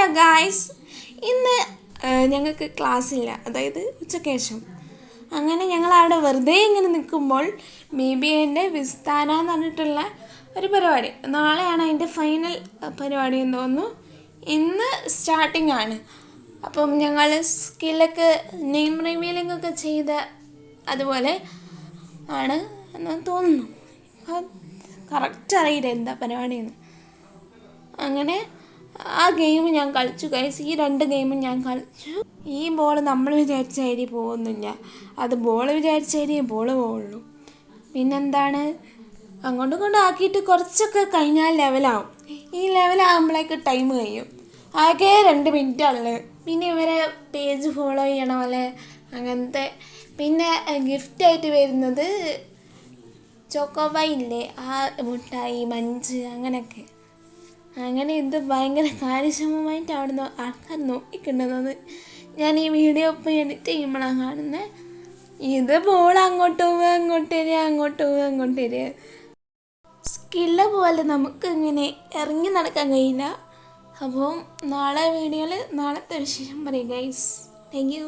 Hello guys, ഇന്ന് ഞങ്ങൾക്ക് ക്ലാസ്സില്ല, അതായത് ഉച്ചയ്ക്ക് ശേഷം. അങ്ങനെ ഞങ്ങൾ അവിടെ വെറുതെ ഇങ്ങനെ നിൽക്കുമ്പോൾ എൻ്റെ വിസ്താന എന്ന് പറഞ്ഞിട്ടുള്ള ഒരു പരിപാടി, നാളെയാണ് അതിൻ്റെ ഫൈനൽ പരിപാടി എന്ന് തോന്നുന്നു. ഇന്ന് സ്റ്റാർട്ടിംഗ് ആണ്. അപ്പം ഞങ്ങൾ സ്കില്ലൊക്കെ നെയിം റിവീലിംഗ് ഒക്കെ ചെയ്ത അതുപോലെ ആണ് എന്ന് തോന്നുന്നു. കറക്റ്റ് അറിയില്ല എന്താ പരിപാടിയെന്ന്. അങ്ങനെ ആ ഗെയിം ഞാൻ കളിച്ചു ഗൈസ്. ഈ 2 ഗെയിമും ഞാൻ കളിച്ചു. ഈ ബോൾ നമ്മൾ വിചാരിച്ച ഏരിയ പോകുന്നില്ല, അത് ബോൾ വിചാരിച്ച ഏരിയ ബോൾ പോകുള്ളൂ. പിന്നെന്താണ്, അങ്ങോട്ടും ഇങ്ങോട്ടും ആക്കിയിട്ട് കുറച്ചൊക്കെ കഴിഞ്ഞാൽ ലെവലാവും. ഈ ലെവലാകുമ്പോഴേക്ക് ടൈം കഴിയും. ആകെ 2 മിനിറ്റാണുള്ളത്. പിന്നെ ഇവരെ പേജ് ഫോളോ ചെയ്യണ പോലെ അങ്ങനത്തെ. പിന്നെ ഗിഫ്റ്റായിട്ട് വരുന്നത് ചോക്കോബായി ഇല്ലേ, ആ മുട്ടായി, മഞ്ച്, അങ്ങനെയൊക്കെ. അങ്ങനെ ഇത് ഭയങ്കര കാര്യക്ഷമമായിട്ട് അവിടുന്ന് ആൾക്കാർ നോക്കിക്കൊണ്ടുവന്നത് ഞാൻ ഈ വീഡിയോ ഇപ്പോൾ എഡിറ്റ് ചെയ്യുമ്പോഴാണ് കാണുന്നത്. ഇത് ബോൾ അങ്ങോട്ട് പോവുക, അങ്ങോട്ട് വരിക, അങ്ങോട്ട് പോവുക, അങ്ങോട്ട് വരിക. സ്കില്ല് പോലെ നമുക്ക് ഇങ്ങനെ ഇറങ്ങി നടക്കാൻ കഴിയില്ല. അപ്പം നാളത്തെ വിശേഷം പറയും ഗൈസ്. Thank you.